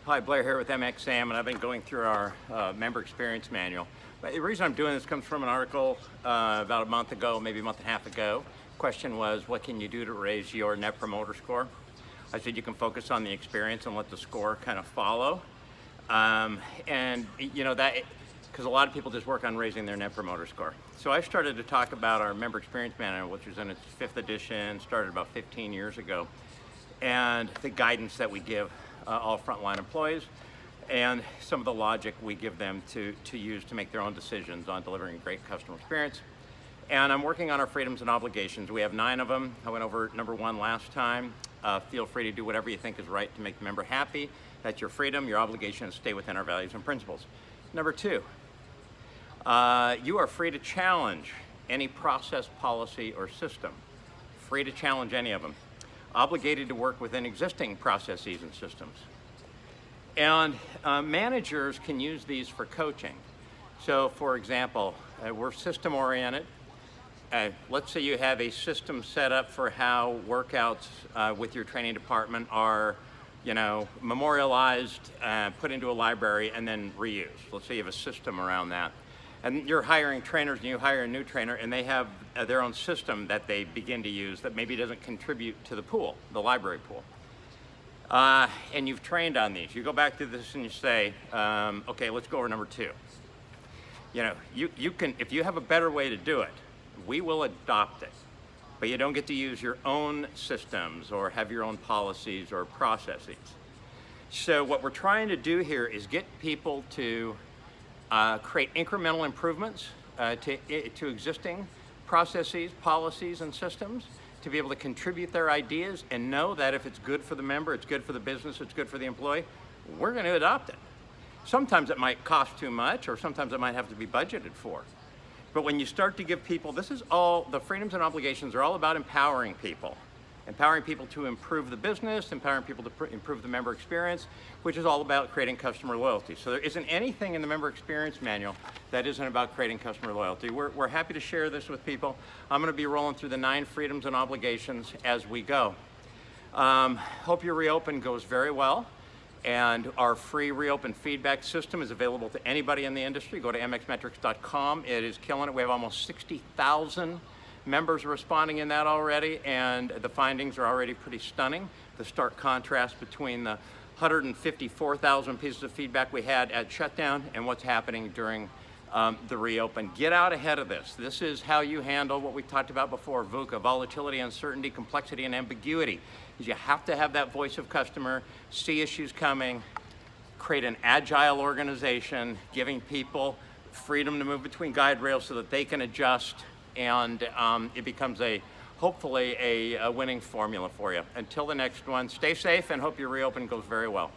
Hi, Blair here with MXAM, and I've been going through our member experience manual. But the reason I'm doing this comes from an article about a month ago, maybe a month and a half ago. Question was, what can you do to raise your Net Promoter Score? I said you can focus on the experience and let the score kind of follow. And you know that, because a lot of people just work on raising their Net Promoter Score. So I started to talk about our member experience manual, which was in its 5th edition, started about 15 years ago, and the guidance that we give all frontline employees, and some of the logic we give them to use to make their own decisions on delivering a great customer experience. And I'm working on our freedoms and obligations. We have 9 of them. I went over number 1 last time. Feel free to do whatever you think is right to make the member happy. That's your freedom. Your obligation is to stay within our values and principles. Number 2, you are free to challenge any process, policy, or system. Free to challenge any of them. Obligated to work within existing processes and systems. And managers can use these for coaching. So for example, we're system oriented. Let's say you have a system set up for how workouts with your training department are, memorialized, put into a library, and then reused. Let's say you have a system around that. And you're hiring trainers, and you hire a new trainer, and they have their own system that they begin to use that maybe doesn't contribute to the pool, the library pool. And you've trained on these. You go back to this and you say, okay, let's go over number 2. You can, if you have a better way to do it, we will adopt it. But you don't get to use your own systems or have your own policies or processes. So what we're trying to do here is get people to create incremental improvements to existing processes, policies, and systems, to be able to contribute their ideas and know that if it's good for the member, it's good for the business, it's good for the employee, we're going to adopt it. Sometimes it might cost too much, or sometimes it might have to be budgeted for. But when you start to give people, this is all, the freedoms and obligations are all about empowering people to improve the business, empowering people to improve the member experience, which is all about creating customer loyalty. So there isn't anything in the member experience manual that isn't about creating customer loyalty. We're happy to share this with people. I'm going to be rolling through the 9 freedoms and obligations as we go. Hope your reopen goes very well. And our free reopen feedback system is available to anybody in the industry. Go to mxmetrics.com. It is killing it. We have almost 60,000 members responding in that already, and the findings are already pretty stunning. The stark contrast between the 154,000 pieces of feedback we had at shutdown and what's happening during the reopen. Get out ahead of this. This is how you handle what we talked about before, VUCA, volatility, uncertainty, complexity, and ambiguity. Is you have to have that voice of customer, see issues coming, create an agile organization, giving people freedom to move between guide rails so that they can adjust, and it becomes hopefully a winning formula for you. Until the next one, stay safe and hope your reopen goes very well.